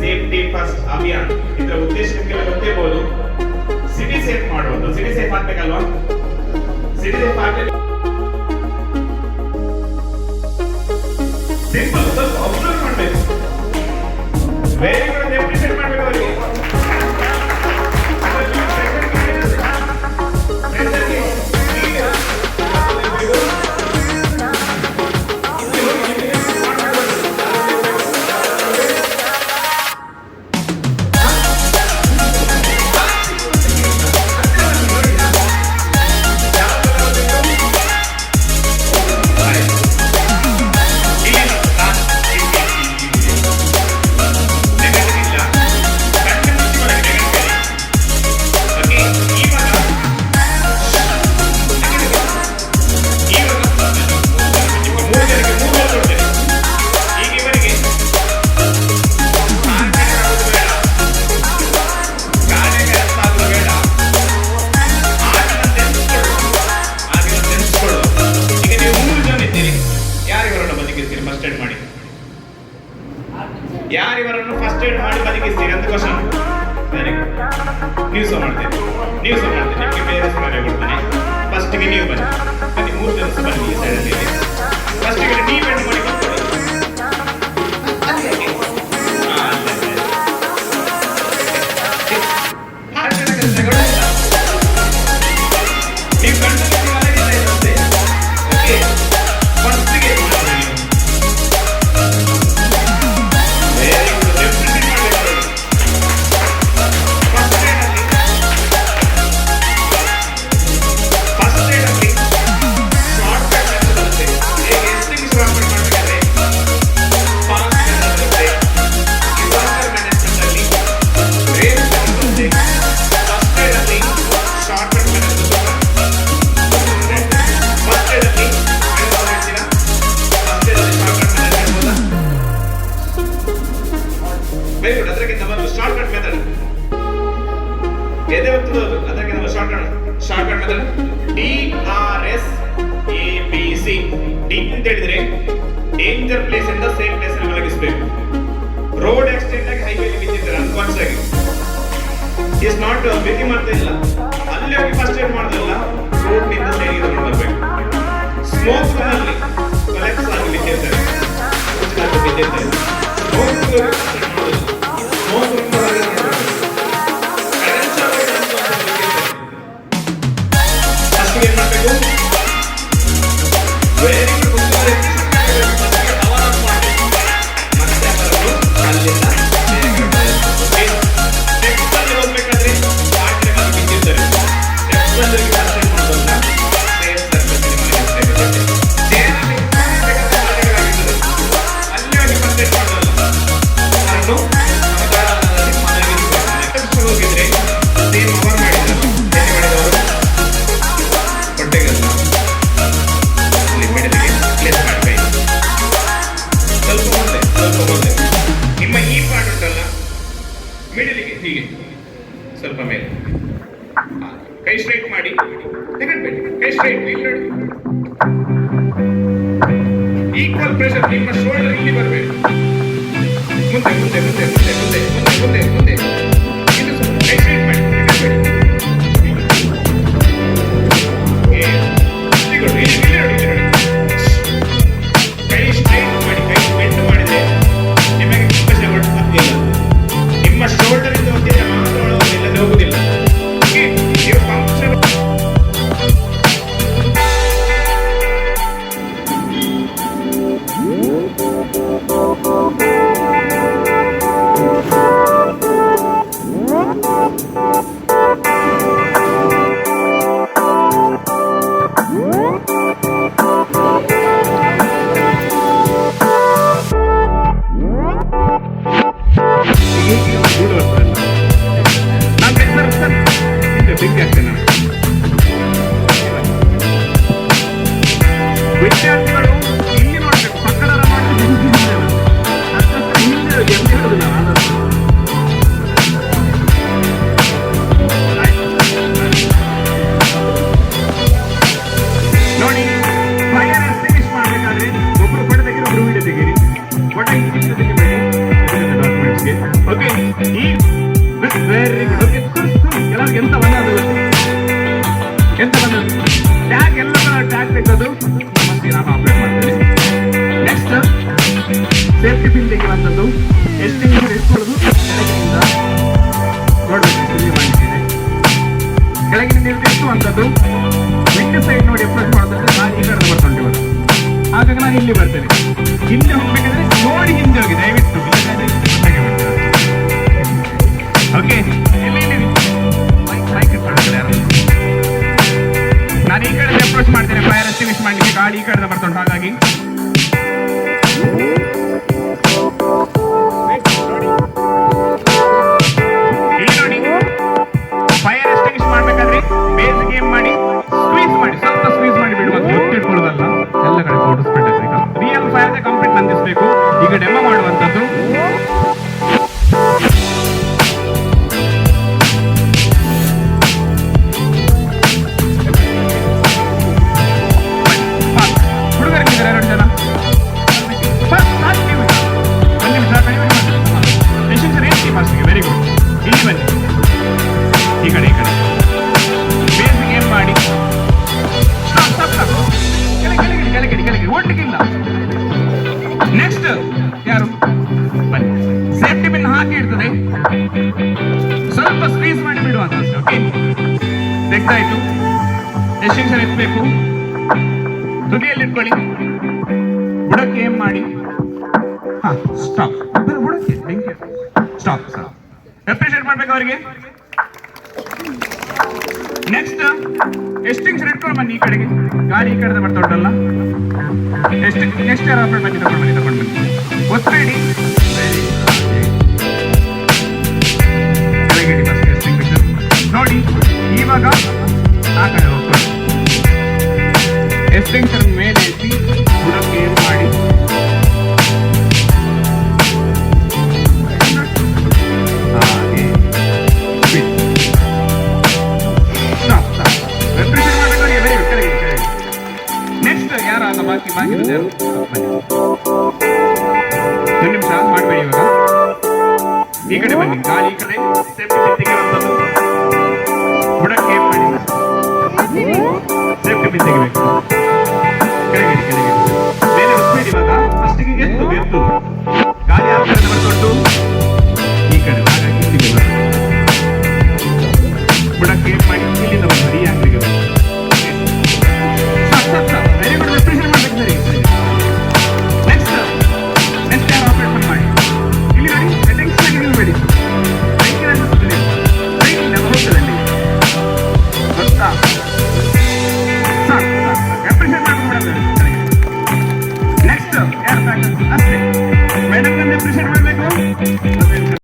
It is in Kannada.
ಸೇಫ್ಟಿ ಫಸ್ಟ್ ಅಭಿಯಾನ್ ಇದರ ಉದ್ದೇಶ ನಿಮಗೆ ಗೊತ್ತಿರಬಹುದು. ಸಿಟಿ ಸೇಫ್ ಮಾಡುವುದು, ಸಿಟಿ ಸೇಫ್ ಆಗ್ಬೇಕಲ್ವಾ? ಸಿಟಿ ಸೇಫ್ ಆಗ್ಬೇಕು. ಸಿಂಪಲ್, ಸ್ವಲ್ಪ ಅಬ್ಸರ್ವ್ ಮಾಡಬೇಕು. ವೆರಿ ಗುಡ್, ಅಪ್ರಿಷಿಯೇಟ್ ಮಾಡಬೇಕು ಅವರಿಗೆ. ಯಾರಿವರನ್ನು ಫಸ್ಟ್ ಏಡ್ ಮಾಡಿ ಬದುಕಿಸ್ತೀರಿ ಅಂತ ಕ್ವಶನ್. ನೀವು ಸಹ ಮಾಡ್ತೇನೆ, ನಿಮಗೆ ಬೇರೆ ಸಲಹೆ ಕೊಡ್ತಾನೆ. ಫಸ್ಟ್ಗೆ ನೀವು ಬನ್ನಿ, ಬನ್ನಿ, 3 ಜನ ಬನ್ನಿ ಈ ಸೈಡಲ್ಲಿ. ಫಸ್ಟ್ಗೆ ನೀವು ಎಂಡ್ ಮಾಡಿ ಬರ್ತೀರಿ. ನೀವು ಶಾರ್ಟ್ಕಟ್ ಮೆಥಡ್ ಎದೆ ಒತ್ತುವುದು, ಅದಕ್ಕೆ ನಾವು ಶಾರ್ಟ್ಕಟ್ ಮೆಥಡ್ DRSABC. ಡಿ ಅಂತ ಹೇಳಿದ್ರೆ ಡೇಂಜರ್ ಪ್ಲೇಸ್ ಇಂದ ಸೇಫ್ ಪ್ಲೇಸ್ ಅನ್ನು ಮಲಗಿಸಬೇಕು. ರೋಡ್ ಆಕ್ಸಿಡೆಂಟ್ ಆಗಿ ಹೈವೇಲಿ ಬಿದ್ದಿದ್ದಾರೆ ಅನ್ಕಾನ್ಸ್ ಆಗಿ, ಇಸ್ ನಾಟ್ ಭೇಟಿ ಮಾಡ್ತಾ ಇಲ್ಲ, ಅಲ್ಲಿ ಹೋಗಿ ಫಸ್ಟ್ ಏಡ್ ಮಾಡೋದಿಲ್ಲ, ರೋಡ್ ನಿಂದ ಸೈಡ್ ತಗೊಂಡು ಬರಬೇಕು. ಸ್ಮೋಕ್ ನಲ್ಲಿ ಕೊಲೆಪ್ಸ್ ಆಗಿ ಬಿದ್ದಿರ್ತಾರೆ, ಬಿದ್ದಿರ್ತಾರೆ. ಮಿಡಲಿಗೆ ಹೀಗೆ ಸ್ವಲ್ಪ ಮೇಲೆ ಕೈ ಸ್ಟ್ರೈಟ್ ಮಾಡಿ ತೆಗೆದ್ಬಿಡಿ. ಕೈ ಸ್ಟ್ರೈಟ್ ಇಲ್ಲಿ ನೋಡಿ, ಈಕ್ವಲ್ ಪ್ರೆಷರ್ ನಿಮ್ಮ ಶೋಲ್ಡರ್ ಇಲ್ಲಿ ಬರಬೇಕು. ಮುಂದೆ ಮುಂದೆ ಮುಂದೆ ಮುಂದೆ ಮುಂದೆ ಮುಂದೆ ಮುಂದೆ ಮುಂದೆ ಇದು ಕೈ ಸ್ಟ್ರೈಟ್ ಮಾಡಿ ತೆಗೆದ್ಬಿಡಿ. ಇಲ್ಲಿ ನೋಡಿ, ಕೈ ಸ್ಟ್ರೈಟ್ ಮಾಡಿ ಈ ವೆರಿ ಗುಡ್. ಕೆಲವ್ರಿಗೆ ಎಂತ ಬಂದದ್ದು ಟ್ಯಾಗ್ ಎಲ್ಲ ಟ್ಯಾಗ್ ತೆಗೆದು ಮತ್ತೆ ನಾನು ಅಪ್ಡೇಟ್ ಮಾಡ್ತೇನೆ. ನೆಕ್ಸ್ಟ್ ಸೇಫ್ಟಿ ಪಿನ್ ತೆಗೆಯುವಂಥದ್ದು. ಎಸ್ಟಿಂಗ್ವಿಷರ್ ಎತ್ಕೊಳ್ಳೋದು ಕೆಳಗಿನಿಂದ ನೋಡಬೇಕು, ಇಲ್ಲಿ ಮಾಡಿದ್ದೇನೆ. ಕೆಳಗಿನಿಂದ ಎತ್ತುವಂಥದ್ದು. ವಿಂಡ್ ಸೈಡ್ ನೋಡಿ ಅಪ್ರೋಚ್ ಮಾಡೋದಂದ್ರೆ ನಾನು ಈ ಕಡೆ ಬರ್ತುಂಟು ಇವತ್ತು, ಹಾಗಾಗಿ ನಾನು ಇಲ್ಲಿ ಬರ್ತೇನೆ. ಹಿಂದೆ ಹೋಗ್ಬೇಕಂದ್ರೆ ನೋಡಿ ಹಿಂದೆ ಹೋಗಿ ದಯವಿಟ್ಟು. ಓಕೆ, ನಾನು ಈ ಕಡೆ ಅಪ್ರೋಚ್ ಮಾಡ್ತೇನೆ ಫೈರ್ ಎಸ್ಟಿಂಗ್ವಿಷ್ ಮಾಡಲಿಕ್ಕೆ. ಗಾಡಿ ಈ ಕಡೆ ಬರ್ತುಂಟು, ಹಾಗಾಗಿ ಇಲ್ಲಿ ನೋಡಿ ಫೈರ್ ಎಸ್ಟಿಂಗ್ವಿಷ್ ಮಾಡ್ಬೇಕಾದ್ರೆ ಬೇಸ್ ಗೇಮ್ ಮಾಡಿ ಸ್ಕ್ವೀಸ್ ಮಾಡಿ, ಸ್ವಲ್ಪ ಸ್ಕ್ವೀಸ್ ಮಾಡಿ ಬಿಡುವ, ಗೊತ್ತಿಟ್ಕೊಳ್ಳೋದಲ್ಲ. ಎಲ್ಲ ಕಡೆ ತೋರಿಸ್ಬಿಟ್ಟೆ. ಈಗ ರಿಯಲ್ ಫೈರ್ ಕಂಪ್ಲೀಟ್ ನಂದಿಸ್ಬೇಕು. ಈಗ ಡೆಮೋ ಮಾಡುವಂಥದ್ದು. ಹುಡುಗರಿದ್ದಾರೆ 2 ಜನ. Very good. ಇಲ್ಲಿ ಬನ್ನಿ, ಈ ಕಡೆ ಬೇಸ್ ಗೇಮ್ ಮಾಡಿ ಕೆಳಗಡೆ ಓಡ್ಲಿಕ್ಕಿಲ್ಲ. ನೆಕ್ಸ್ಟ್ ಯಾರು ಬನ್ನಿ, ಸೇಫ್ಟಿ ಪಿನ್ ಹಾಕಿ ಇರ್ತದೆ, ಸ್ವಲ್ಪ ಸ್ಕ್ವೀಸ್ ಮಾಡಿ ಬಿಡುವಂತ. ಓಕೆ, ತೆಗ್ದಾಯ್ತು. ಎಸ್ಟಿಂಗ್ವಿಷರ್ ಎತ್ತಬೇಕು, ತುದಿಯಲ್ಲಿ ಇಟ್ಕೊಳ್ಳಿ, ಬುಡಕ್ಕೆ ಏನ್ ಮಾಡಿ. ಹಾ, ಸ್ಟಾಪ್. ಬುಡಕ್ಕೆ ಬೆಂಕಿ ಸ್ಟಾಪ್. ಸರ್ ಅಪ್ರಿಷಿಯೇಟ್ ಮಾಡ್ಬೇಕು ಅವರಿಗೆ. ನೆಕ್ಸ್ಟ್ ಎಸ್ಟಿಂಗ್ವಿಷರ್ ಇಟ್ಕೊಂಡು ಬನ್ನಿ ಈ ಕಡೆಗೆ. ಗಾಡಿ ಈ ಕಡೆ ಬರ್ತಾ ಉಂಟಲ್ಲ. ನೆಕ್ಸ್ಟ್ ಯಾರು ಬನ್ನಿ, ತಗೊಂಡು ಬನ್ನಿ. ಒತ್ತಬೇಡಿ, ಕೆಳಗಿಡಿ ಫಸ್ಟ್ ಎಸ್ಟಿಂಗ್ವಿಷರ್ ನೋಡಿ. ಇವಾಗ ಆ ಕಡೆ ಹೋಗ್ತಾರೆ. ಎಸ್ಟಿಂಗ್ವಿಷರ್ ಮೇಲೆ ಎತ್ತಿ ಬುಡಕ್ಕೆ ಏನ್ ಮಾಡಿ. ನೆಕ್ಸ್ಟ್ ಯಾರಾಗ ಬಾಕಿ ಯಾರು 2 ನಿಮಿಷ ಮಾಡಬೇಡಿ. ಇವಾಗ ಈ ಕಡೆ ಬನ್ನಿ, ಗಾಳಿ ಈ ಕಡೆ ಸೇಫ್ಟಿ ತೆಗೆಯುವಂಥದ್ದು. ಬುಡಕ್ಕೆ ಏನ್ ಮಾಡಿ, ಸೇಫ್ಟಿ ಪಿನ್ ತೆಗಿಬೇಕು.